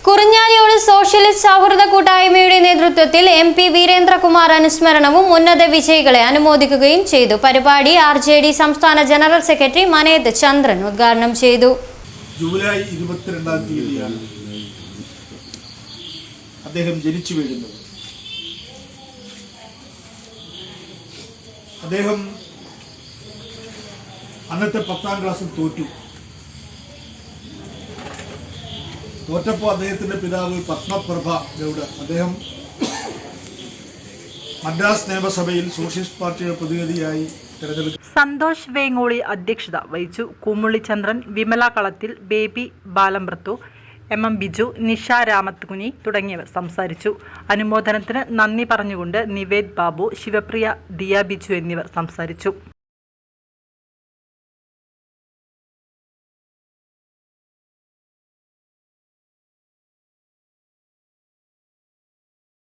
കുറിഞ്ഞാലിയോട് socialist സൗഹൃദ കൂട്ടായ്മയുടെ നേതൃത്വത്തിൽ MP വീരേന്ദ്രകുമാർ അനുസ്മരണവും ഉന്നത വിജയികളെ അനുമോദിക്കുകയും ചെയ്തു. പരിപാടി RJD സംസ്ഥാന ജനറൽ സെക്രട്ടറി മനേത് ചന്ദ്രൻ ഉദ്ഘാടനം ചെയ്തു. ജൂലൈ 22-ാം തീയതിയാണ് അദ്ദേഹം ജനിച്ചു വീഴുന്നത്. അദ്ദേഹം അന്നത്തെ 10ാം ക്ലാസ്സിൽ തോറ്റപ്പോൾ അദ്ദേഹത്തിന്റെ പിതാവ് പത്മപ്രഭ ഗൗഡ അദ്ദേഹം മദ്രാസ് നിയമസഭയിൽ സോഷ്യലിസ്റ്റ് പാർട്ടിയുടെ പ്രതിനിധിയായി തെരഞ്ഞെടുത്തു. സന്തോഷ് വേങ്ങോളി അധ്യക്ഷത വഹിച്ചു. കുമുള്ളി ചന്ദ്രൻ, വിമല കളത്തിൽ, ബേബി ബാലംബ്രത്തു, MM ബിജു, നിഷ രാമത്തുകുനി തുടങ്ങിയവർ സംസാരിച്ചു. അനുമോദനത്തിന് നന്ദി പറഞ്ഞുകൊണ്ട് നിവേദ് ബാബു, ശിവപ്രിയ, ദിയ ബിജു എന്നിവർ സംസാരിച്ചു.